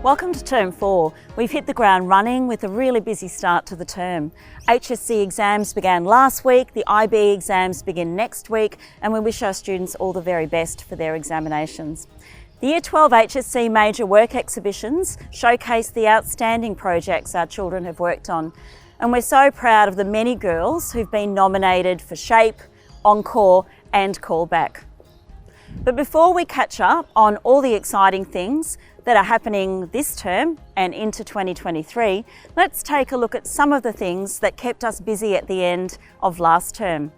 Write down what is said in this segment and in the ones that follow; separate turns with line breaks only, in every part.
Welcome to Term 4. We've hit the ground running with a really busy start to the term. HSC exams began last week, the IB exams begin next week, and we wish our students all the very best for their examinations. The Year 12 HSC Major Work Exhibitions showcase the outstanding projects our children have worked on, and we're so proud of the many girls who've been nominated for Shape, Encore and Callback. But before we catch up on all the exciting things that are happening this term and into 2023, let's take a look at some of the things that kept us busy at the end of last term.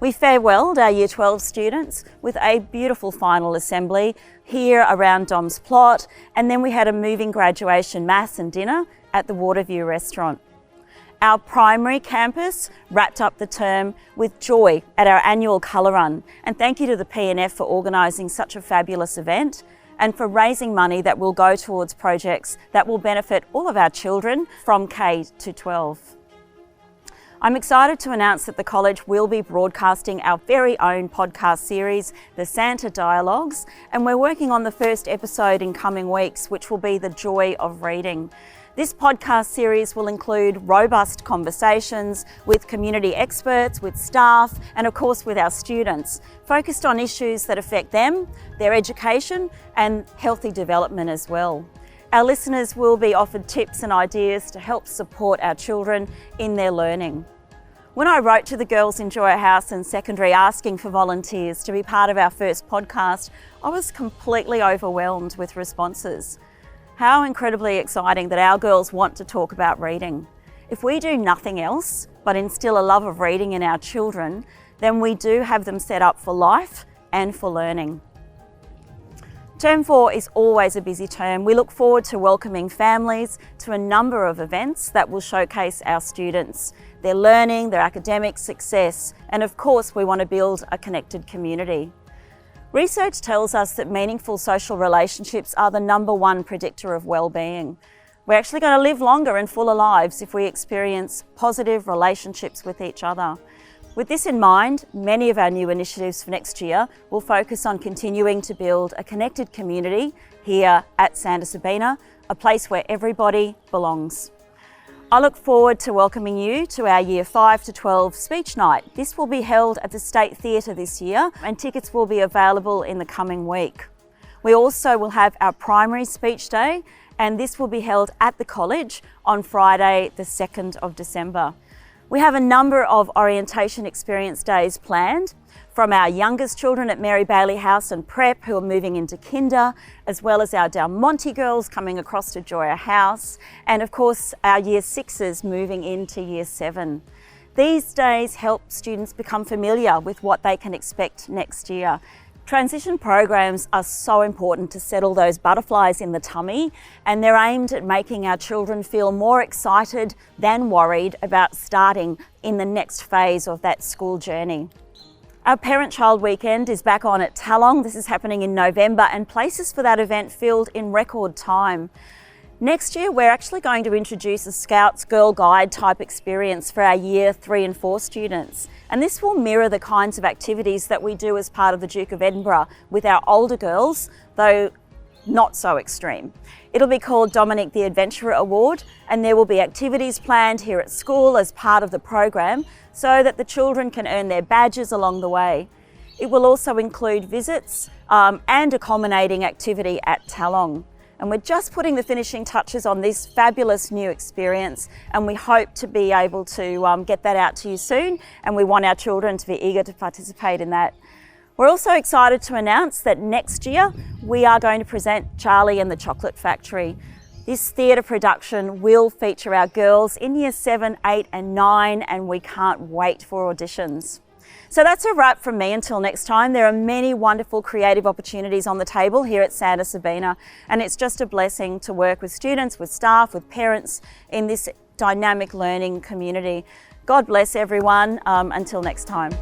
We farewelled our Year 12 students with a beautiful final assembly here around Dom's Plot, and then we had a moving graduation mass and dinner at the Waterview restaurant. Our primary campus wrapped up the term with joy at our annual colour run, and thank you to the P&F for organising such a fabulous event and for raising money that will go towards projects that will benefit all of our children from K to 12. I'm excited to announce that the college will be broadcasting our very own podcast series, The Santa Dialogues, and we're working on the first episode in coming weeks, which will be The Joy of Reading. This podcast series will include robust conversations with community experts, with staff, and of course with our students, focused on issues that affect them, their education, and healthy development as well. Our listeners will be offered tips and ideas to help support our children in their learning. When I wrote to the girls in Joya House and Secondary asking for volunteers to be part of our first podcast, I was completely overwhelmed with responses. How incredibly exciting that our girls want to talk about reading. If we do nothing else but instill a love of reading in our children, then we do have them set up for life and for learning. Term 4 is always a busy term. We look forward to welcoming families to a number of events that will showcase our students, their learning, their academic success, and of course we want to build a connected community. Research tells us that meaningful social relationships are the #1 predictor of well-being. We're actually going to live longer and fuller lives if we experience positive relationships with each other. With this in mind, many of our new initiatives for next year will focus on continuing to build a connected community here at Santa Sabina, a place where everybody belongs. I look forward to welcoming you to our Year 5 to 12 speech night. This will be held at the State Theatre this year, and tickets will be available in the coming week. We also will have our primary speech day, and this will be held at the college on Friday the 2nd of December. We have a number of orientation experience days planned, from our youngest children at Mary Bailey House and Prep who are moving into kinder, as well as our Del Monte girls coming across to Joya House, and of course our Year 6s moving into Year 7. These days help students become familiar with what they can expect next year. Transition programs are so important to settle those butterflies in the tummy, and they're aimed at making our children feel more excited than worried about starting in the next phase of that school journey. Our Parent-Child Weekend is back on at Talong. This is happening in November, and places for that event filled in record time. Next year, we're actually going to introduce a Scouts Girl Guide type experience for our Year 3 and 4 students. And this will mirror the kinds of activities that we do as part of the Duke of Edinburgh with our older girls, though not so extreme. It'll be called Dominic the Adventurer Award, and there will be activities planned here at school as part of the program so that the children can earn their badges along the way. It will also include visits and a culminating activity at Talong. And we're just putting the finishing touches on this fabulous new experience, and we hope to be able to get that out to you soon, and we want our children to be eager to participate in that. We're also excited to announce that next year we are going to present Charlie and the Chocolate Factory. This theatre production will feature our girls in Year 7, 8 and 9, and we can't wait for auditions. So that's a wrap from me. Until next time, there are many wonderful creative opportunities on the table here at Santa Sabina, and it's just a blessing to work with students, with staff, with parents in this dynamic learning community. God bless everyone. Until next time.